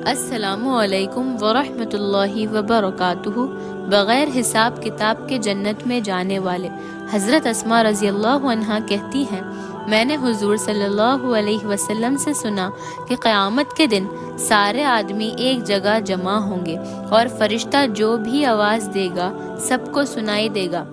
السلام علیکم ورحمۃ اللہ وبرکاتہ۔ بغیر حساب کتاب کے جنت میں جانے والے حضرت اسماء رضی اللہ عنہا کہتی ہیں، میں نے حضور صلی اللہ علیہ وسلم سے سنا کہ قیامت کے دن سارے آدمی ایک جگہ جمع ہوں گے اور فرشتہ جو بھی آواز دے گا سب کو سنائی دے گا۔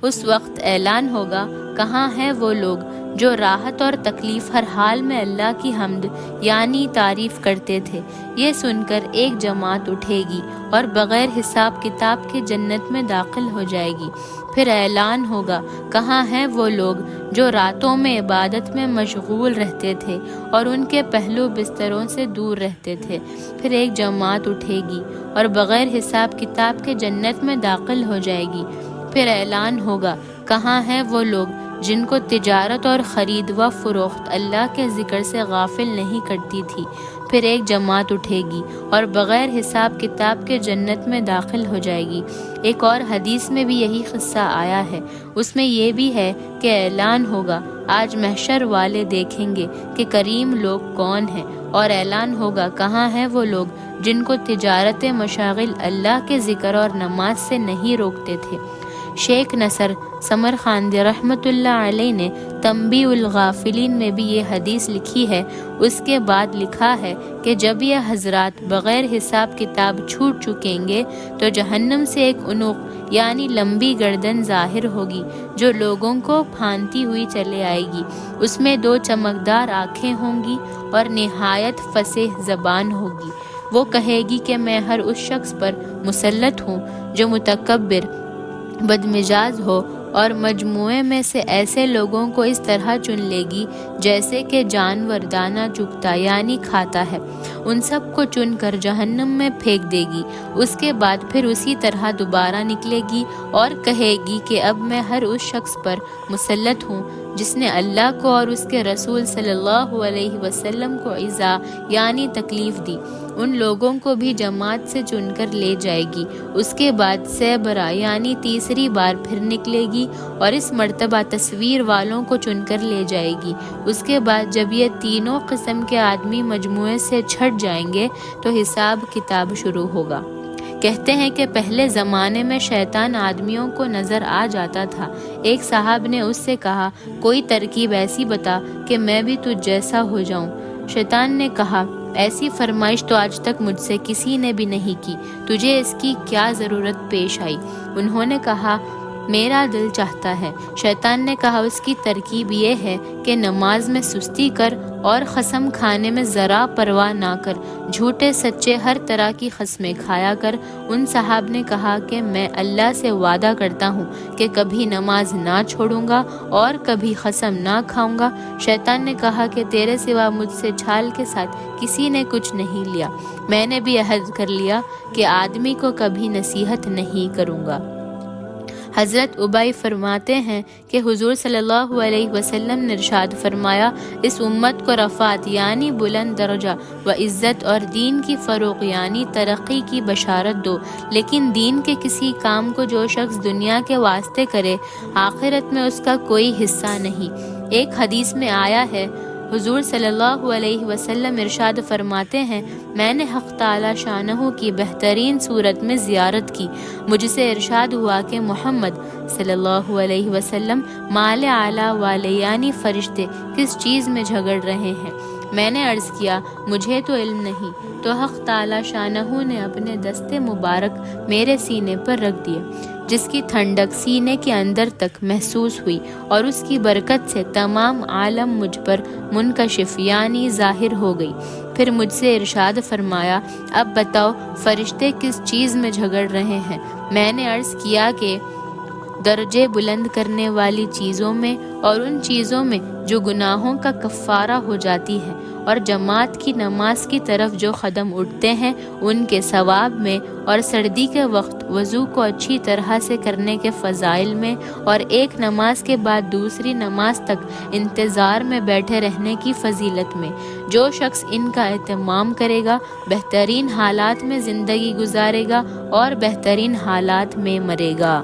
اس وقت اعلان ہوگا، کہاں ہیں وہ لوگ جو راحت اور تکلیف ہر حال میں اللہ کی حمد یعنی تعریف کرتے تھے۔ یہ سن کر ایک جماعت اٹھے گی اور بغیر حساب کتاب کے جنت میں داخل ہو جائے گی۔ پھر اعلان ہوگا، کہاں ہیں وہ لوگ جو راتوں میں عبادت میں مشغول رہتے تھے اور ان کے پہلو بستروں سے دور رہتے تھے۔ پھر ایک جماعت اٹھے گی اور بغیر حساب کتاب کے جنت میں داخل ہو جائے گی۔ پھر اعلان ہوگا، کہاں ہیں وہ لوگ جن کو تجارت اور خرید و فروخت اللہ کے ذکر سے غافل نہیں کرتی تھی۔ پھر ایک جماعت اٹھے گی اور بغیر حساب کتاب کے جنت میں داخل ہو جائے گی۔ ایک اور حدیث میں بھی یہی قصہ آیا ہے، اس میں یہ بھی ہے کہ اعلان ہوگا، آج محشر والے دیکھیں گے کہ کریم لوگ کون ہیں، اور اعلان ہوگا، کہاں ہیں وہ لوگ جن کو تجارت مشاغل اللہ کے ذکر اور نماز سے نہیں روکتے تھے۔ شیخ نصر سمرقندی رحمۃ اللہ علیہ نے تنبیہ الغافلین میں بھی یہ حدیث لکھی ہے۔ اس کے بعد لکھا ہے کہ جب یہ حضرات بغیر حساب کتاب چھوٹ چکیں گے تو جہنم سے ایک عنق یعنی لمبی گردن ظاہر ہوگی جو لوگوں کو پھاندتی ہوئی چلے آئے گی۔ اس میں 2 چمکدار آنکھیں ہوں گی اور نہایت فصیح زبان ہوگی۔ وہ کہے گی کہ میں ہر اس شخص پر مسلط ہوں جو متکبر، بدمزاج ہو، اور مجموعے میں سے ایسے لوگوں کو اس طرح چن لے گی جیسے کہ جانور دانہ چگتا یعنی کھاتا ہے۔ ان سب کو چن کر جہنم میں پھینک دے گی۔ اس کے بعد پھر اسی طرح دوبارہ نکلے گی اور کہے گی کہ اب میں ہر اس شخص پر مسلط ہوں جس نے اللہ کو اور اس کے رسول صلی اللہ علیہ وسلم کو ایذا یعنی تکلیف دی۔ ان لوگوں کو بھی جماعت سے چن کر لے جائے گی۔ اس کے بعد سیبرا یعنی تیسری بار پھر نکلے گی اور اس مرتبہ تصویر والوں کو چن کر لے جائے گی۔ اس کے بعد جب یہ تینوں قسم کے آدمی مجموعے سے چھٹ جائیں گے تو حساب کتاب شروع ہوگا۔ کہتے ہیں کہ پہلے زمانے میں شیطان آدمیوں کو نظر آ جاتا تھا۔ ایک صاحب نے اس سے کہا، کوئی ترکیب ایسی بتا کہ میں بھی تجھ جیسا ہو جاؤں۔ شیطان نے کہا، ایسی فرمائش تو آج تک مجھ سے کسی نے بھی نہیں کی، تجھے اس کی کیا ضرورت پیش آئی؟ انہوں نے کہا، میرا دل چاہتا ہے۔ شیطان نے کہا، اس کی ترکیب یہ ہے کہ نماز میں سستی کر اور قسم کھانے میں ذرا پرواہ نہ کر، جھوٹے سچے ہر طرح کی قسمیں کھایا کر۔ ان صاحب نے کہا کہ میں اللہ سے وعدہ کرتا ہوں کہ کبھی نماز نہ چھوڑوں گا اور کبھی قسم نہ کھاؤں گا۔ شیطان نے کہا کہ تیرے سوا مجھ سے چھال کے ساتھ کسی نے کچھ نہیں لیا۔ میں نے بھی عہد کر لیا کہ آدمی کو کبھی نصیحت نہیں کروں گا۔ حضرت ابی فرماتے ہیں کہ حضور صلی اللہ علیہ وسلم نے ارشاد فرمایا، اس امت کو رفعت یعنی بلند درجہ و عزت اور دین کی فروغ یعنی ترقی کی بشارت دو، لیکن دین کے کسی کام کو جو شخص دنیا کے واسطے کرے آخرت میں اس کا کوئی حصہ نہیں۔ ایک حدیث میں آیا ہے، حضور صلی اللہ علیہ وسلم ارشاد فرماتے ہیں، میں نے حق تعالی شانہ کی بہترین صورت میں زیارت کی۔ مجھ سے ارشاد ہوا کہ محمد صلی اللہ علیہ وسلم مال اعلیٰ والے یعنی فرشتے کس چیز میں جھگڑ رہے ہیں؟ میں نے عرض کیا، مجھے تو علم نہیں۔ تو حق تعالی شانہ نے اپنے دست مبارک میرے سینے پر رکھ دیے، جس کی ٹھنڈک سینے کے اندر تک محسوس ہوئی، اور اس کی برکت سے تمام عالم مجھ پر منکشف یعنی ظاہر ہو گئی۔ پھر مجھ سے ارشاد فرمایا، اب بتاؤ فرشتے کس چیز میں جھگڑ رہے ہیں؟ میں نے عرض کیا کہ درجے بلند کرنے والی چیزوں میں اور ان چیزوں میں جو گناہوں کا کفارہ ہو جاتی ہے، اور جماعت کی نماز کی طرف جو قدم اٹھتے ہیں ان کے ثواب میں، اور سردی کے وقت وضو کو اچھی طرح سے کرنے کے فضائل میں، اور ایک نماز کے بعد دوسری نماز تک انتظار میں بیٹھے رہنے کی فضیلت میں۔ جو شخص ان کا اہتمام کرے گا بہترین حالات میں زندگی گزارے گا اور بہترین حالات میں مرے گا۔